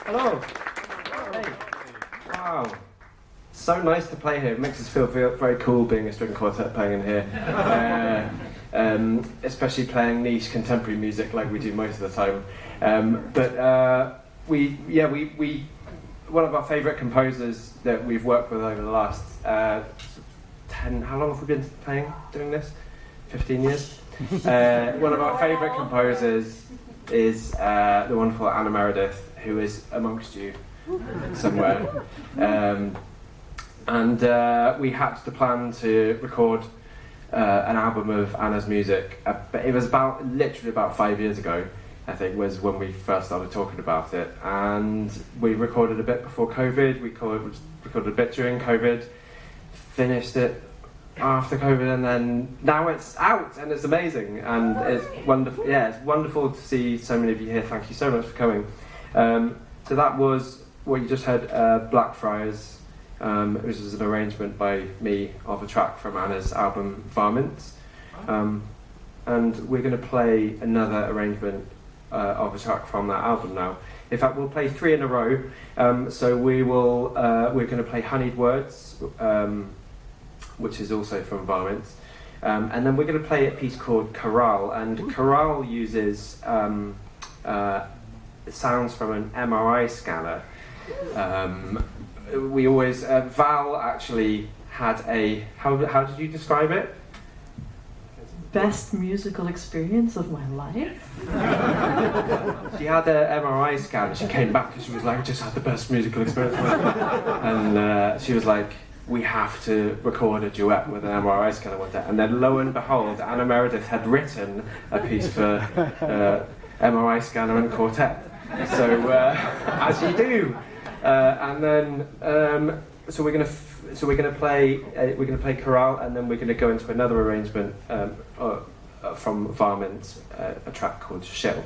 Hello. Hey. Wow. So nice to play here. It makes us feel very cool being a string quartet playing in here. Especially playing niche contemporary music like we do most of the time. We one of our favourite composers that we've worked with over the last 10, how long have we been doing this? 15 years? One of our favourite composers is the wonderful Anna Meredith, who is amongst you somewhere. We hatched the plan to record an album of Anna's music, but it was literally about 5 years ago, I think, was when we first started talking about it. And we recorded a bit before COVID, we recorded a bit during COVID, finished it after COVID, and then now it's out and it's amazing and it's wonderful. Yeah, it's wonderful to see so many of you here. Thank you so much for coming. So that was what you just heard, Blackfriars, which is an arrangement by me of a track from Anna's album Varmints. And we're going to play another arrangement of a track from that album now. In fact, we'll play 3 in a row. So we're going to play Honeyed Words, which is also from Varmints. And then we're going to play a piece called Chorale. And Chorale uses sounds from an MRI scanner. We always, Val actually had how did you describe it? Best musical experience of my life. She had an MRI scan. She came back and she was like, I just had the best musical experience of my life. And she was like, we have to record a duet with an MRI scanner one day. And then lo and behold, Anna Meredith had written a piece for MRI scanner and quartet. So as you do. And then so we're gonna play chorale, and then we're gonna go into another arrangement from Varmints, a track called Shell.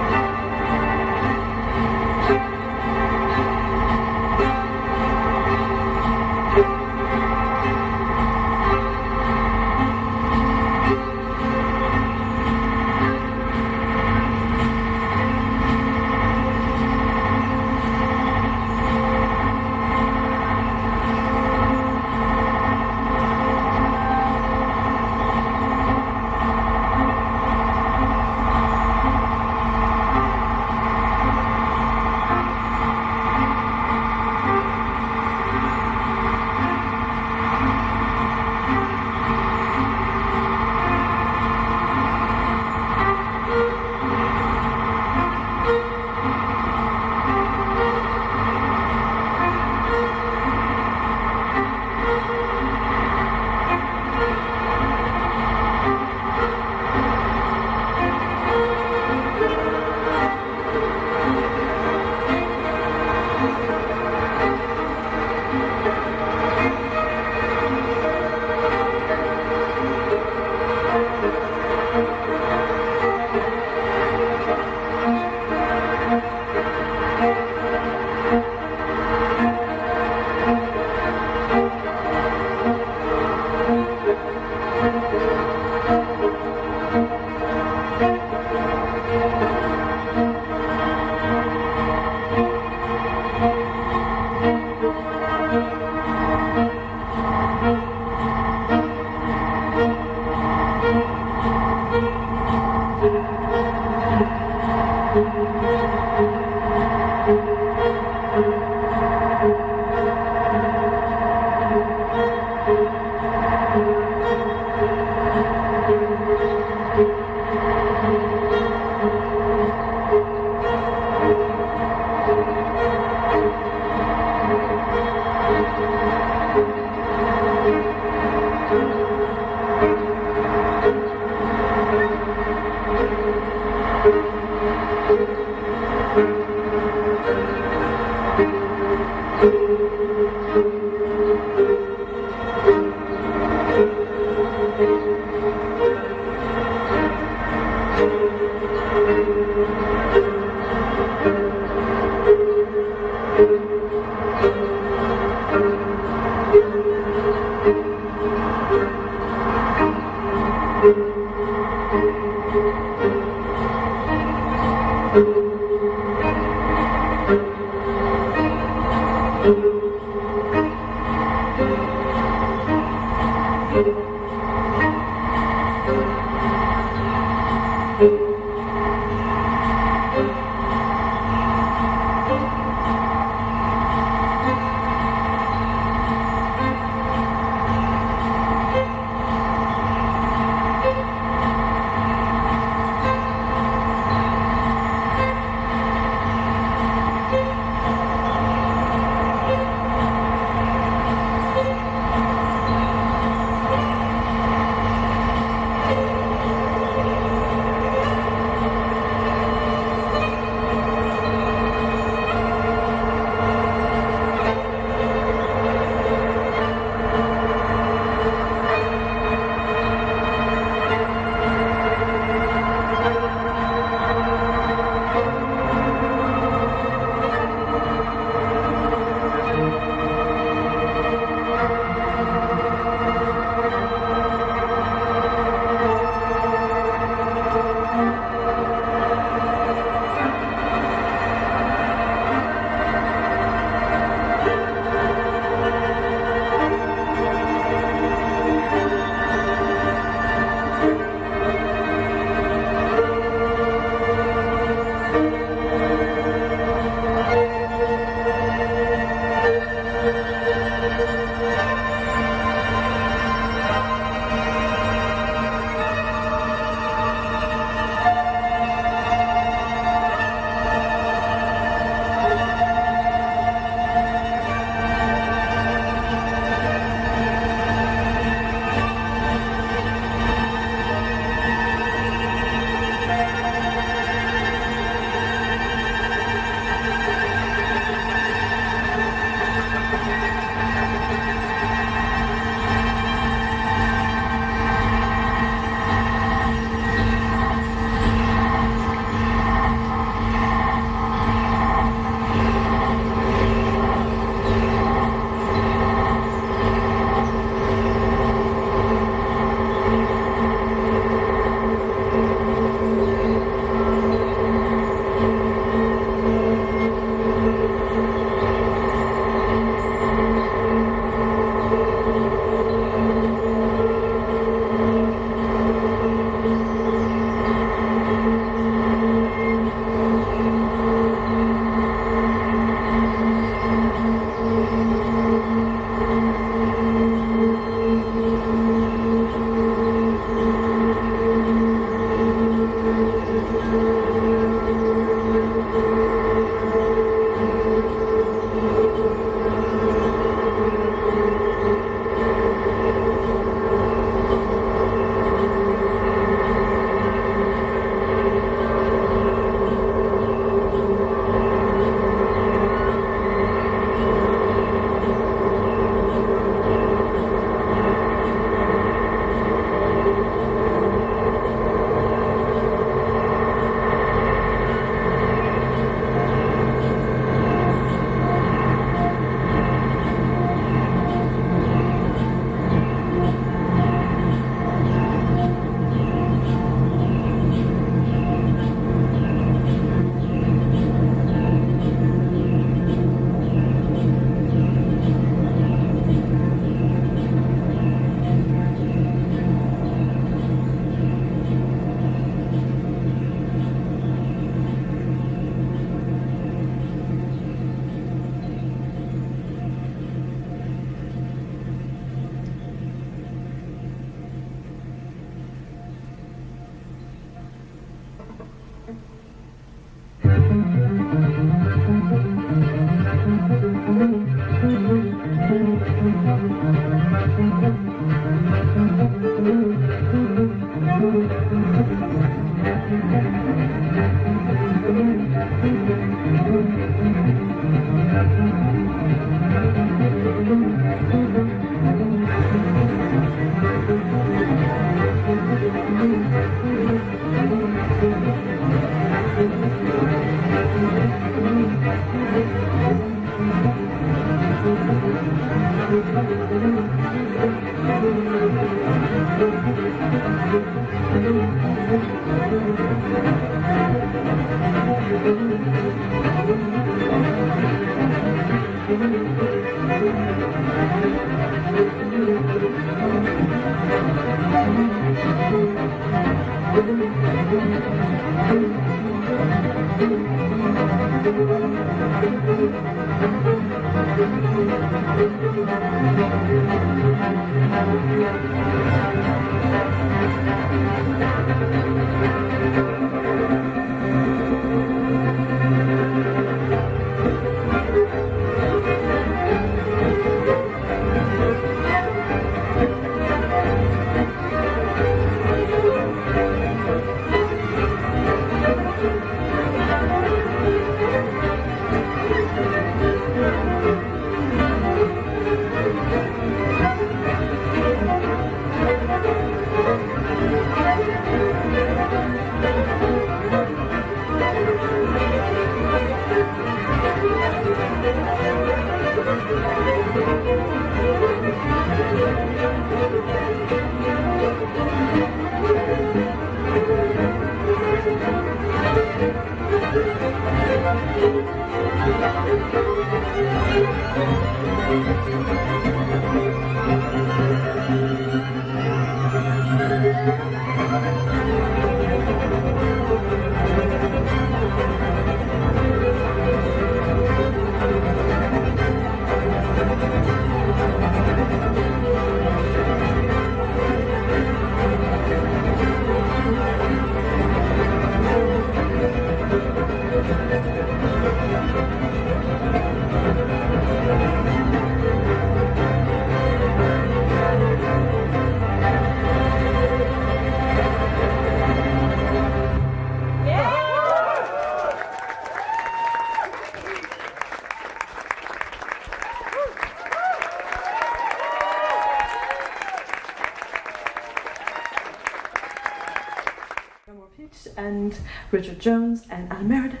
Mohr-Pietsch and Richard Jones and Anna Meredith.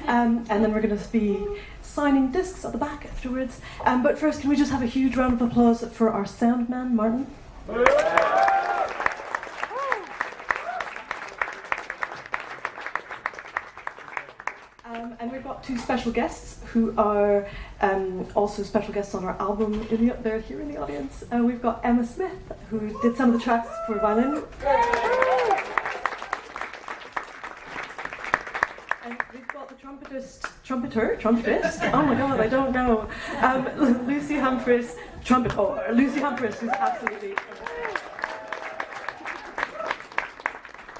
And then we're going to be signing discs at the back afterwards. But first, can we just have a huge round of applause for our sound man, Martin? And we've got two special guests who are also special guests on our album. They're here in the audience. We've got Emma Smith, who did some of the tracks for violin. And we've got the trumpetist, oh my god, I don't know. Lucy Humphries, Lucy Humphries, who's absolutely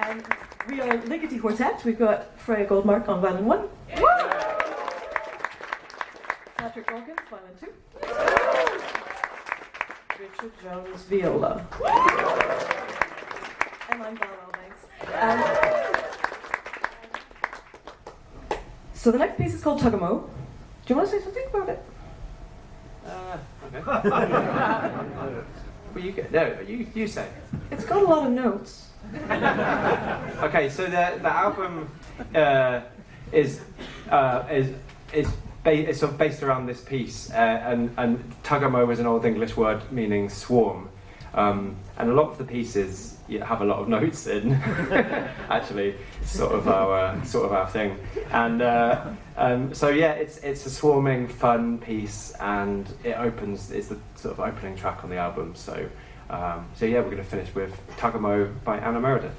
and we are Ligeti Quartet. We've got Freya Goldmark on violin 1. Patrick Dawkins, violin 2. Richard Jones, viola. And I'm Val Thanks. So the next piece is called Tugamo. Do you want to say something about it? Okay. You say. It's got a lot of notes. Okay, so the album is sort of based around this piece, and Tugamo is an Old English word meaning swarm, and a lot of the pieces have a lot of notes in. Actually, sort of our thing, and so yeah, it's a swarming, fun piece, and it's the sort of opening track on the album. So yeah, we're going to finish with Tugamo by Anna Meredith.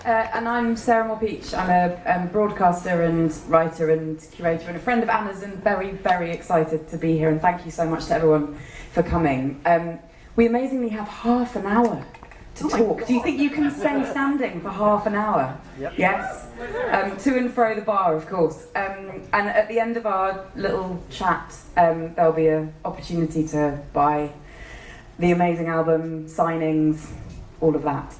And I'm Sara Mohr-Pietsch. I'm a broadcaster and writer and curator and a friend of Anna's, and very, very excited to be here. And thank you so much to everyone for coming. We amazingly have half an hour to talk. Do you think you can stay standing for half an hour? Yep. Yes. To and fro the bar, of course. And at the end of our little chat, there'll be an opportunity to buy the amazing album, signings, all of that.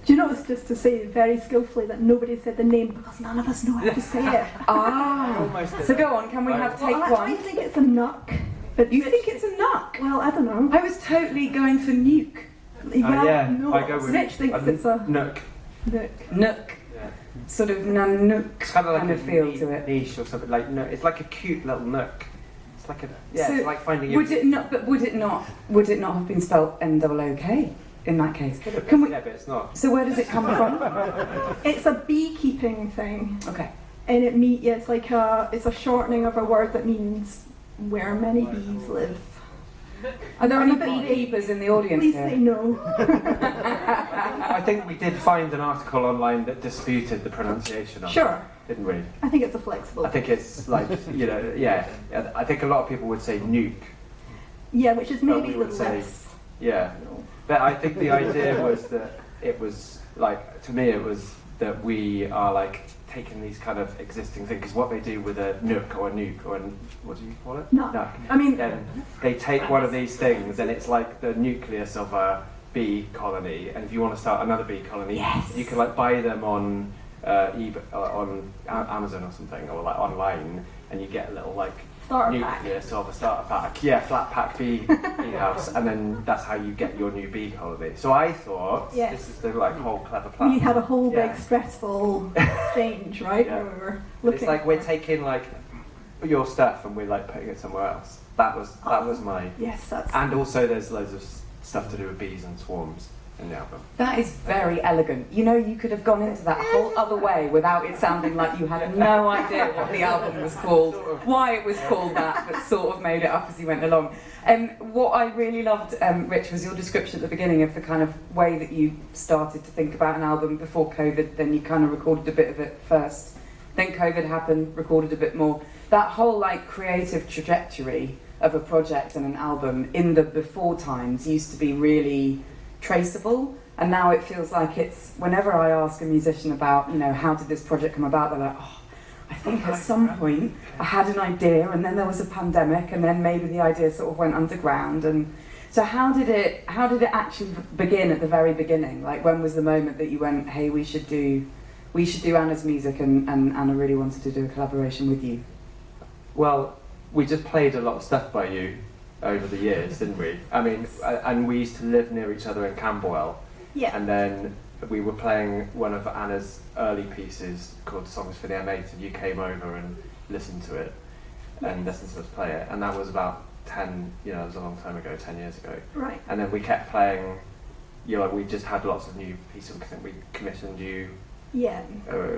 Do you notice, just to say very skillfully, that nobody said the name because none of us know how to say it? So go on, can we have take I one? think it's a nuck. But You think it's a nuck? Well, I don't know. I was totally going for nuke. Well, no, I go with Rich thinks it's a nook. nuck. Nook. Yeah. Sort of nanook It's kind of like kind a of feel to it. niche or something. Like no, it's like a cute little nook. It's like a So it's like finding your. Would it not have been spelled N-O-O-K in that case? Can we? Yeah, but it's not. So where does it come from? It's a beekeeping thing, Okay. and it's like it's a shortening of a word that means where many bees live. Are there any I'm a bit beekeepers in the audience Please say here? no. I think we did find an article online that disputed the pronunciation of Sure. it, didn't we? I think it's a flexible. I think it's like, I think a lot of people would say nuke. Yeah, which is maybe we a would little say- less. Yeah. But I think the idea was that it was like, to me, it was that we are like taking these kind of existing things, because what they do with a nook or a nuke or what do you call it? No. Nuck. I mean, Then they take one of these things and it's like the nucleus of a bee colony, and if you want to start another bee colony, Yes. you can like buy them on eBay, on Amazon or something, or like online, and you get a little like starter pack. nucleus of a starter pack, flat pack bee house, and then that's how you get your new bee colony. So I thought Yes. this is the like whole clever plan. We had a whole Yeah. big stressful exchange, right? Yeah. Where we were looking. It's like we're taking like your stuff and we're like putting it somewhere else. That was my. Yes, that's. And also there's loads of stuff to do with bees and swarms in the album. That is very elegant. You know, you could have gone into that whole other way without it sounding like you had no idea what the album was called, why it was called that, but sort of made it up as you went along. What I really loved, Rich, was your description at the beginning of the kind of way that you started to think about an album before COVID. Then you kind of recorded a bit of it first. Then COVID happened, recorded a bit more. That whole like creative trajectory of a project and an album in the before times used to be really traceable, and now it feels like it's, whenever I ask a musician about, you know, how did this project come about, they're like, oh, I think at some point I had an idea and then there was a pandemic and then maybe the idea sort of went underground. And so how did it actually begin at the very beginning? Like, when was the moment that you went, hey, we should do Anna's music, and Anna really wanted to do a collaboration with you? Well, we just played a lot of stuff by you over the years, didn't we? I mean, and we used to live near each other in Camberwell, Yeah. and then we were playing one of Anna's early pieces called Songs for the M8, and you came over and listened to it, and listened to us play it, and that was about 10, it was a long time ago, 10 years ago. Right. And then we kept playing, we just had lots of new pieces. I think we commissioned you Yeah.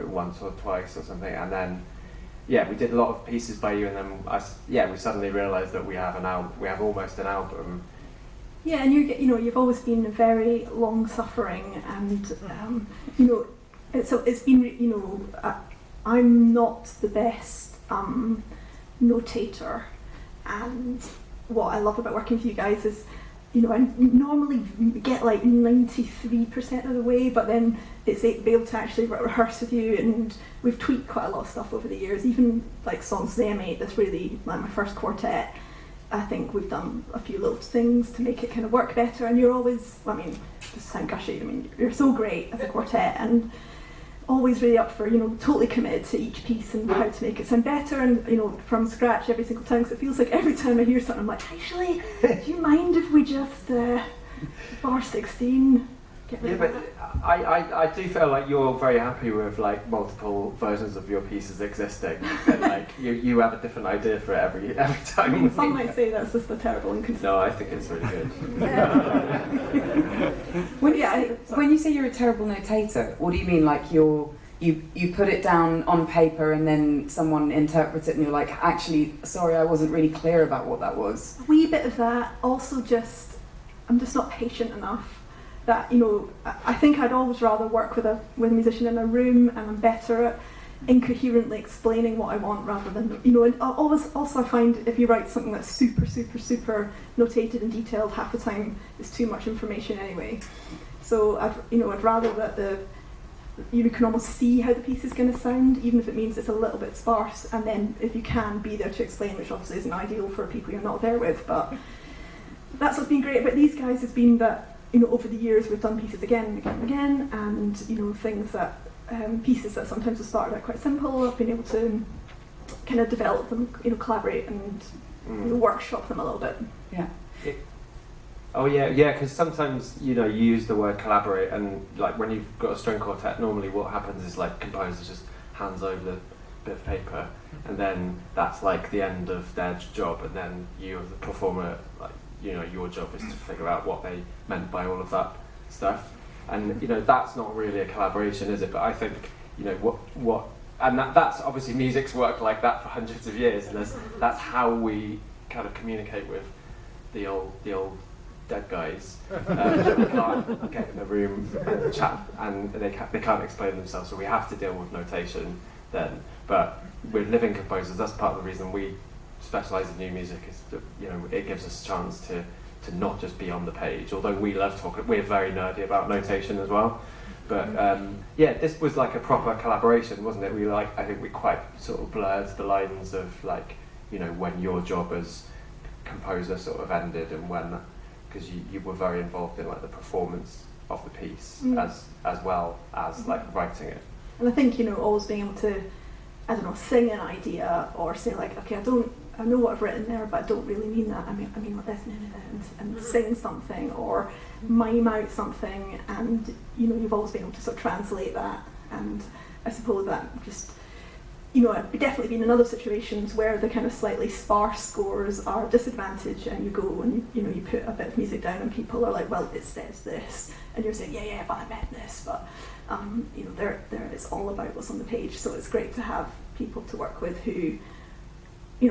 once or twice or something, and then we did a lot of pieces by you, and then we suddenly realised that we have almost an album. Yeah, and you've always been very long-suffering, and it's been I'm not the best notator, and what I love about working with you guys is, I normally get like 93% of the way, but then it's be able to actually rehearse with you, and we've tweaked quite a lot of stuff over the years, even like Songs for the M8, that's really like my first quartet. I think we've done a few little things to make it kind of work better, and you're always, just to sound gushy, you're so great as a quartet, and always really up for, totally committed to each piece and how to make it sound better, and, from scratch every single time, because it feels like every time I hear something, I'm like, actually, do you mind if we just, bar 16, get rid Yeah, of but that? I do feel like you're very happy with like multiple versions of your pieces existing, and like you have a different idea for it every time. Some might say that's just a terrible inconsistency. No, I think it's really good. When you say you're a terrible notator, what do you mean? Like you put it down on paper and then someone interprets it and you're like, actually, sorry, I wasn't really clear about what that was. A wee bit of that. Also, I'm just not patient enough. that, I think I'd always rather work with a musician in a room, and I'm better at incoherently explaining what I want rather than, and also I find if you write something that's super, super, super notated and detailed, half the time it's too much information anyway. So I'd rather that you can almost see how the piece is going to sound, even if it means it's a little bit sparse, and then if you can be there to explain, which obviously isn't ideal for people you're not there with, but that's what's been great about these guys, has been that, over the years we've done pieces again and again and again, and things that pieces that sometimes have started out quite simple, I've been able to kind of develop them, collaborate and workshop them a little bit. Yeah. Because sometimes you use the word collaborate, and like when you've got a string quartet, normally what happens is like composer just hands over the bit of paper, and then that's like the end of their job, and then you as the performer, like your job is to figure out what they meant by all of that stuff, and that's not really a collaboration, is it? But I think what and that's obviously music's worked like that for hundreds of years, and that's how we kind of communicate with the old dead guys. They can't get in the room and chat, and they can't explain themselves, so we have to deal with notation then. But with living composers, that's part of the reason we specialise in new music, is that it gives us a chance to not just be on the page, although we love talking, we're very nerdy about notation as well. But this was like a proper collaboration, wasn't it? I think we quite sort of blurred the lines of when your job as composer sort of ended, and when, because you were very involved in like the performance of the piece as well as like writing it. And I think always being able to, I don't know, sing an idea, or say like, okay, I know what I've written there, but I don't really mean that. I mean like this, and sing something or mime out something, and you've always been able to sort of translate that. And I suppose that just, I've definitely been in other situations where the kind of slightly sparse scores are a disadvantage, and you go and you put a bit of music down, and people are like, well, it says this, and you're saying, yeah, but I meant this, but there it's all about what's on the page. So it's great to have people to work with who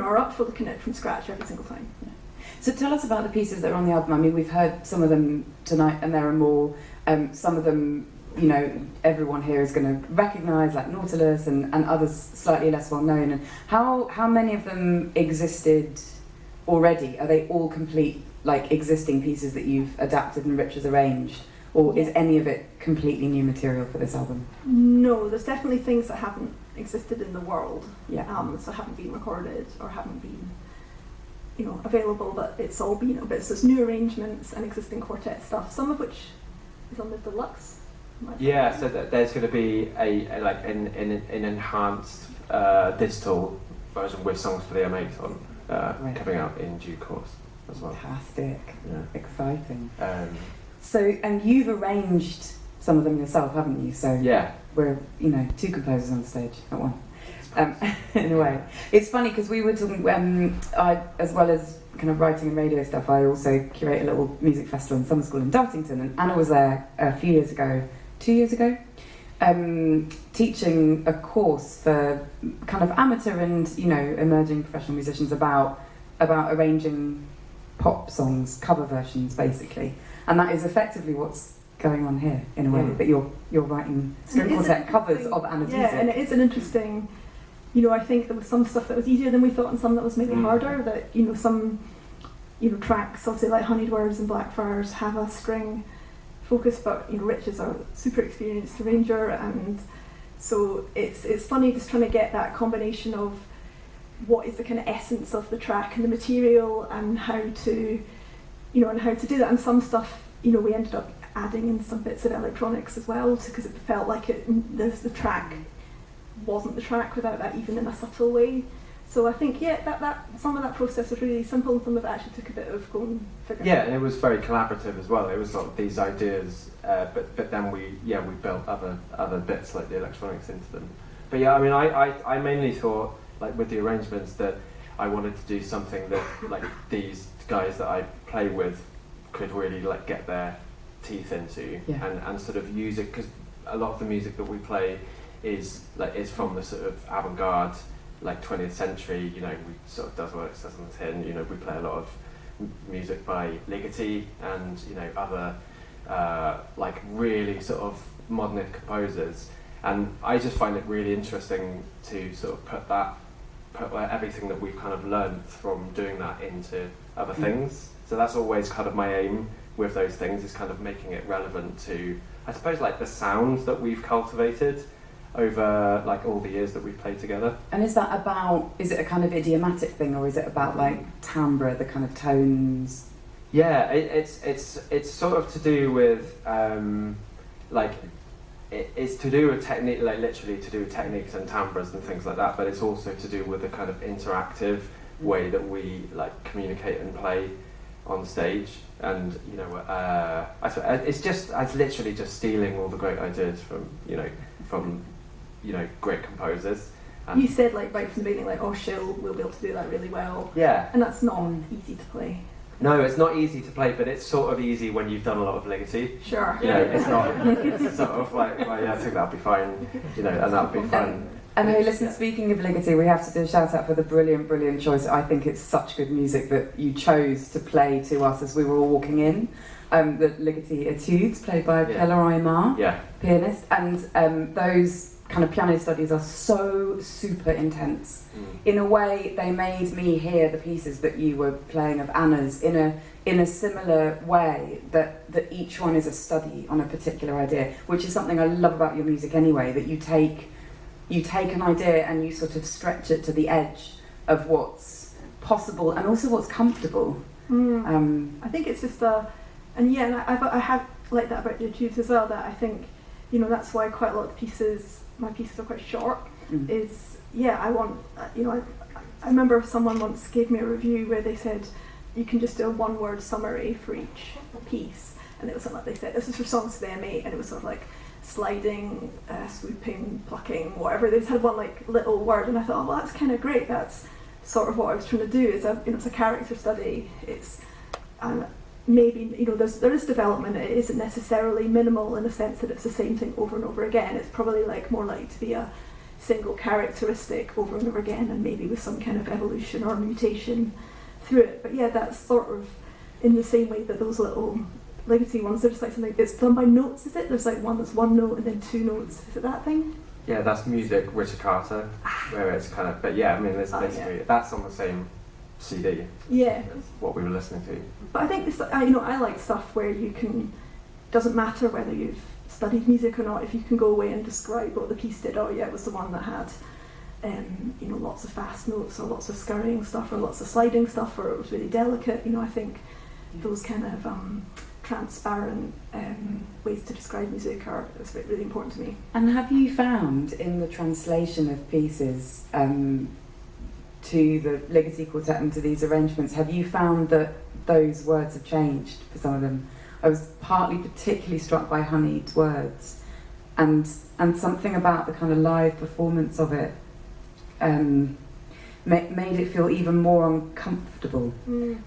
are up for looking at it from scratch every single time. Yeah. So tell us about the pieces that are on the album. I mean, we've heard some of them tonight, and there are more. Some of them, everyone here is going to recognise, like Nautilus, and others slightly less well known. And how many of them existed already? Are they all complete, like, existing pieces that you've adapted and Rich has arranged? Or is any of it completely new material for this album? No, there's definitely things that haven't existed in the world. Yeah. So haven't been recorded or haven't been, available, but it's all been, but it's just new arrangements and existing quartet stuff, some of which is on the deluxe. Yeah, so there's going to be an enhanced digital version with songs for the M8 on, coming out in due course as well. Fantastic. Yeah. Exciting. So, and you've arranged some of them yourself, haven't you? So yeah, we're two composers on stage at one. In a way, it's funny because we were talking. I, as well as kind of writing and radio stuff, I also curate a little music festival in summer school in Dartington, and Anna was there a few years ago, 2 years ago, teaching a course for kind of amateur and emerging professional musicians about arranging pop songs, cover versions, basically. And that is effectively what's going on here, in a way, that you're writing string quartet covers of Anna's music. Yeah, and it is an interesting, I think there was some stuff that was easier than we thought, and some that was maybe harder, that, some, tracks, obviously like Honeyed Words and Blackfriars, have a string focus, but, Rich is a super experienced arranger, and so it's funny just trying to get that combination of what is the kind of essence of the track and the material, and how to do that. And some stuff, we ended up adding in some bits of electronics as well, because it felt like the track wasn't the track without that, even in a subtle way. So I think, that some of that process was really simple, and some of it actually took a bit of going figuring. Yeah, and it was very collaborative as well. It was sort of these ideas, but then we built other bits like the electronics into them. But yeah, I mean, I mainly thought, like with the arrangements, that I wanted to do something that like these guys that I play with could really like get their teeth into, and sort of use it, because a lot of the music that we play is from the sort of avant-garde, like 20th century, we sort of does what it says on the tin, we play a lot of music by Ligeti and other like really sort of modernist composers, and I just find it really interesting to sort of put everything that we've kind of learned from doing that into other things. So that's always kind of my aim with those things, is kind of making it relevant to, I suppose, like the sounds that we've cultivated over like all the years that we've played together. And is it a kind of idiomatic thing, or is it about like timbre, the kind of tones? Yeah, it's sort of to do with it's to do with technique, like literally to do with techniques and timbres and things like that. But it's also to do with the kind of interactive way that we like communicate and play on stage. And you know, it's literally just stealing all the great ideas from great composers. And you said like right from the beginning, like, oh, Shill will be able to do that really well. Yeah. And that's not easy to play. No, it's not easy to play, but it's sort of easy when you've done a lot of Ligeti. Sure. You know, it's not. It's sort of like, well, yeah, I think that'll be fine. You know, and that'll be fun. And hey, listen, speaking of Ligeti, we have to do a shout out for the brilliant choice. I think it's such good music that you chose to play to us as we were all walking in. The Ligeti Etudes, played by Pelle Mar, pianist, and those kind of piano studies are so super intense. In a way, they made me hear the pieces that you were playing of Anna's in a similar way, that each one is a study on a particular idea, which is something I love about your music anyway, that you take an idea and you sort of stretch it to the edge of what's possible and also what's comfortable. I think it's just I have like that about your tunes as well, that I think, you know, that's why quite a lot of my pieces are quite short, I want, I remember someone once gave me a review where they said, you can just do a one-word summary for each piece, and it was something like, they said, this is for songs to the M8, and it was sort of like sliding, swooping, plucking, whatever. They just had one like little word, and I thought, oh, well, that's kind of great. That's sort of what I was trying to do. It's a character study. It's maybe, you know, there is development. It isn't necessarily minimal in the sense that it's the same thing over and over again. It's probably like more likely to be a single characteristic over and over again, and maybe with some kind of evolution or mutation through it. But yeah, that's sort of in the same way that those little Ligeti ones, they're just like something, it's done by notes, is it? There's like one that's one note and then two notes. Is it that thing? Yeah, that's music Richard Carter, where it's kind of, but yeah, I mean, there's basically, that's on the same CD. Yeah. As what we were listening to. But I think this, I like stuff where you can, doesn't matter whether you've studied music or not, if you can go away and describe what the piece did, it was the one that had, lots of fast notes or lots of scurrying stuff or lots of sliding stuff, or it was really delicate. I think those kind of transparent ways to describe music are really important to me. And have you found in the translation of pieces to the Ligeti Quartet and to these arrangements, have you found that those words have changed for some of them? I was partly particularly struck by Honey's words, and something about the kind of live performance of it made it feel even more uncomfortable,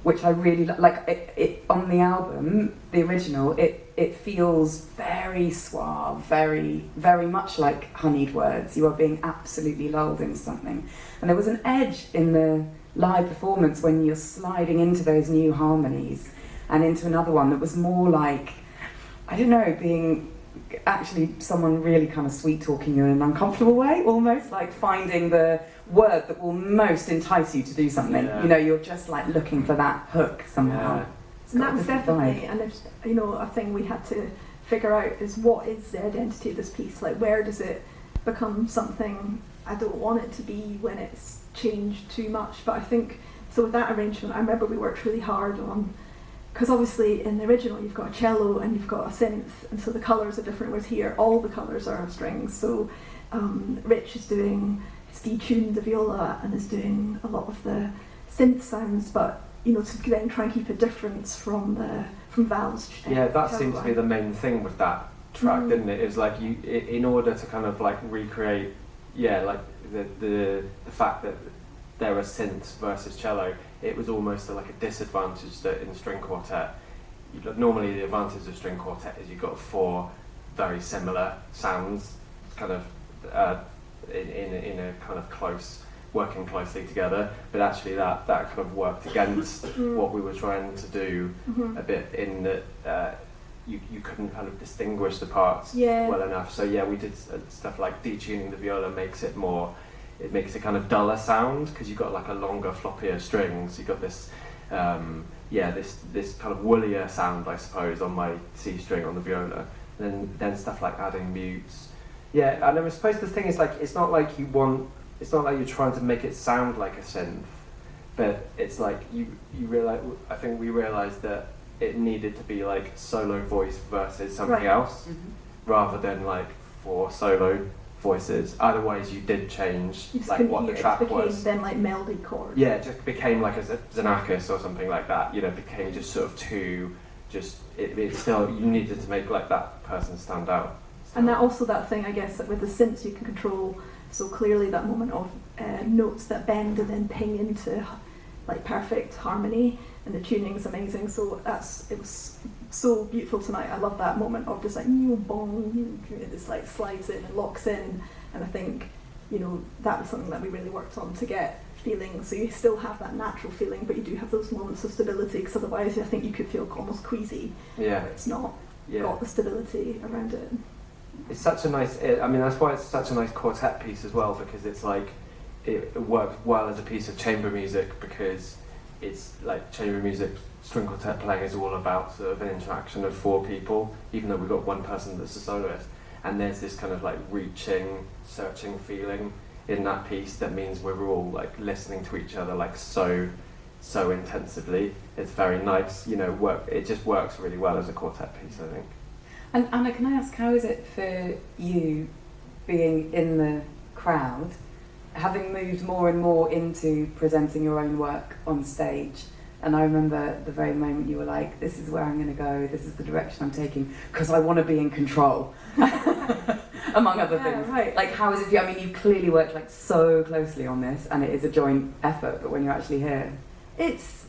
which I really like. It on the album, the original, it feels very suave, very very much like honeyed words. You are being absolutely lulled into something, and there was an edge in the live performance when you're sliding into those new harmonies and into another one that was more like, I don't know, being actually someone really kind of sweet talking you in an uncomfortable way, almost like finding the word that will most entice you to do something. Yeah. You're just like looking for that hook somehow. Yeah. And that was definitely, and there's, a thing we had to figure out is what is the identity of this piece? Like, where does it become something I don't want it to be when it's changed too much? But I think, so with that arrangement, I remember we worked really hard on, because obviously in the original you've got a cello and you've got a synth, and so the colours are different, whereas here all the colours are strings. So Rich is he's detuned the viola and is doing a lot of the synth sounds, but to then try and keep a difference from Val's. Yeah, that seemed to be the main thing with that track, didn't it? It was like in order to kind of like recreate, like the fact that there are synths versus cello, it was almost like a disadvantage that in string quartet. Normally the advantage of string quartet is you've got 4 very similar sounds, kind of in a kind of working closely together, but actually that kind of worked against what we were trying to do a bit, in that you couldn't kind of distinguish the parts Yeah. well enough. So yeah, we did stuff like detuning the viola makes it a kind of duller sound because you've got like a longer, floppier strings. You've got this, this kind of woollier sound, I suppose, on my C string on the viola. And then stuff like adding mutes. Yeah, and I suppose the thing is like it's not like you're trying to make it sound like a synth, but it's like you realize. I think we realized that it needed to be like solo voice versus something else, rather than like 4 solo voices. Otherwise, you did change like what the track was. Then like melody chords. Yeah, it just became like a Xenakis or something like that. You know, became just sort of two. Just it still you needed to make like that person stand out. And that thing, I guess, that with the synths you can control so clearly that moment of notes that bend and then ping into like perfect harmony, and the tuning's amazing. So it was so beautiful tonight. I love that moment of just like new bong, this like slides in and locks in, and I think that was something that we really worked on to get feeling. So you still have that natural feeling, but you do have those moments of stability, because otherwise I think you could feel almost queasy. Yeah, it's not got the stability around it. It's such a nice. That's why it's such a nice quartet piece as well, because it's like it works well as a piece of chamber music, because it's like chamber music. String quartet playing is all about sort of an interaction of 4 people, even though we've got one person that's a soloist, and there's this kind of like reaching, searching feeling in that piece that means we're all like listening to each other like so intensively. It's very nice, it just works really well as a quartet piece, I think. And Anna, can I ask, how is it for you being in the crowd, having moved more and more into presenting your own work on stage? And I remember the very moment you were like, this is where I'm going to go, this is the direction I'm taking, because I want to be in control, among other things. Right. Like, how is it for you? I mean, you clearly worked like so closely on this, and it is a joint effort, but when you're actually here?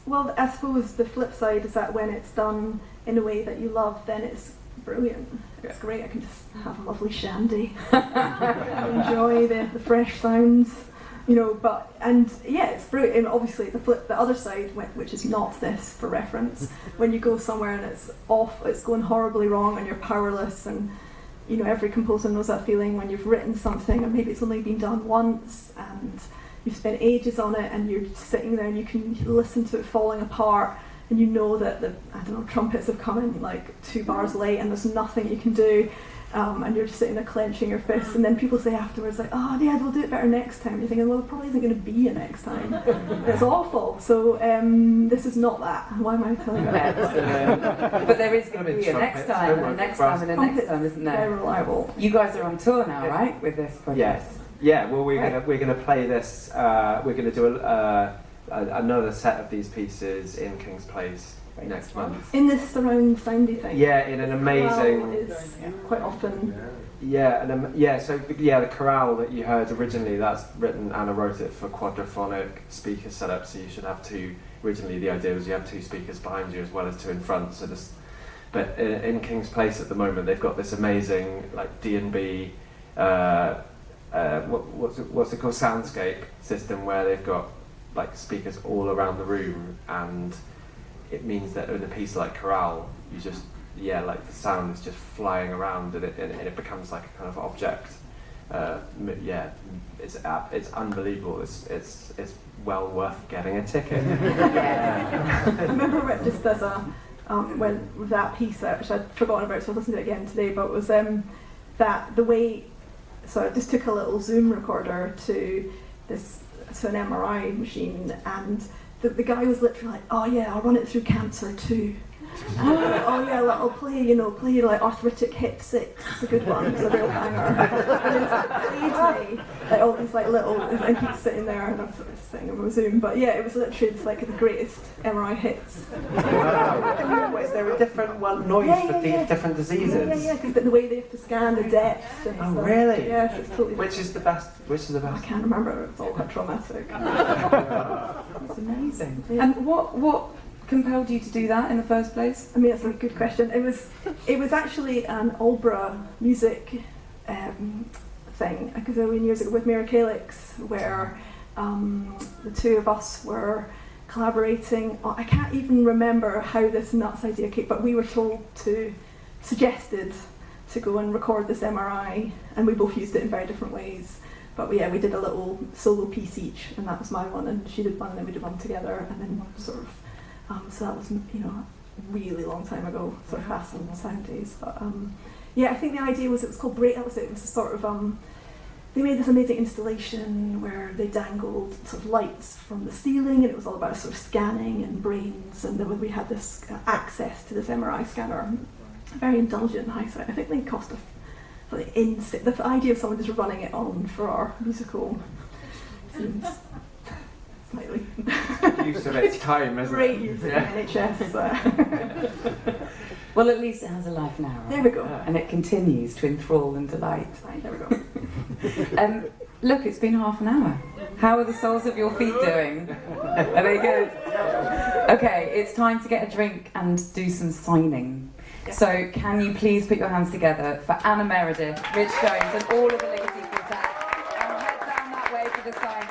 Well, I suppose the flip side is that when it's done in a way that you love, then it's brilliant. It's great. I can just have a lovely shandy, enjoy the fresh sounds, it's brilliant. And obviously the other side, which is not this for reference, when you go somewhere and it's going horribly wrong and you're powerless, and every composer knows that feeling when you've written something and maybe it's only been done once and you've spent ages on it, and you're sitting there and you can listen to it falling apart, and you know that the trumpets have come in like 2 bars late and there's nothing you can do, and you're just sitting there clenching your fists, and then people say afterwards like, oh yeah, we'll do it better next time. You're thinking, well, there probably isn't going to be a next time. It's awful. So this is not that. Why am I telling you that? But there is going to be a next time and a next time and a next time, isn't there? Very reliable. You guys are on tour now, right, with this project? Yes. Yeah. Well, we're gonna play this. We're gonna do another set of these pieces in King's Place next month. In this surround soundy thing. Yeah, in an amazing. Is quite often. Yeah, the chorale that you heard originally, that's written. Anna wrote it for quadraphonic speaker setup, so you should have 2. Originally, the idea was you have 2 speakers behind you as well as 2 in front. So but in King's Place at the moment, they've got this amazing like D&B. What's it called? Soundscape system, where they've got like speakers all around the room, and it means that in a piece like chorale, you just like the sound is just flying around, and it becomes like a kind of object. It's unbelievable. It's well worth getting a ticket. I remember just as when with that piece, which I'd forgotten about, so I listened to it again today, but it was that the way. So I just took a little Zoom recorder to an MRI machine, and the guy was literally like, oh yeah, I'll run it through cancer too. And I was like, oh yeah, I'll play like Arthritic Hip 6, it's a good one, it's a real banger. And it's like, played me, like all these like little, and he's sitting there, and I'm sort of sitting on my Zoom, but yeah, it was literally just like the greatest MRI hits. Is there a different noise for different diseases? Yeah, because the way they have to scan the depth and stuff. Really? Yes, it's totally. Which is the best? I can't remember. It's all quite traumatic. It's amazing. Yeah. And what compelled you to do that in the first place? I mean, that's a good question. It was actually an Albra music thing, because I mean years ago with Mira Calix, where the 2 of us were collaborating. I can't even remember how this nuts idea came, but we were told to suggested to go and record this MRI, and we both used it in very different ways. But we did a little solo piece each, and that was my one, and she did one, and then we did one together, and then sort of, so that was, a really long time ago, sort of fast and sound days. But I think the idea was, it was called Break. That was it. It was a sort of, they made this amazing installation where they dangled sort of lights from the ceiling, and it was all about sort of scanning and brains, and then we had this access to this MRI scanner, very indulgent hindsight. I think they cost the idea of someone just running it on for our musical seems slightly use of its time, isn't great it? use of the NHS. Well, at least it has a life now, right? There we go. And it continues to enthrall and delight. Right, there we go. Look, it's been half an hour. How are the soles of your feet doing? Are they good? Okay, it's time to get a drink and do some signing. So can you please put your hands together for Anna Meredith, Rich Jones, and all of the Ligeti Quartet, and head down that way for the signing.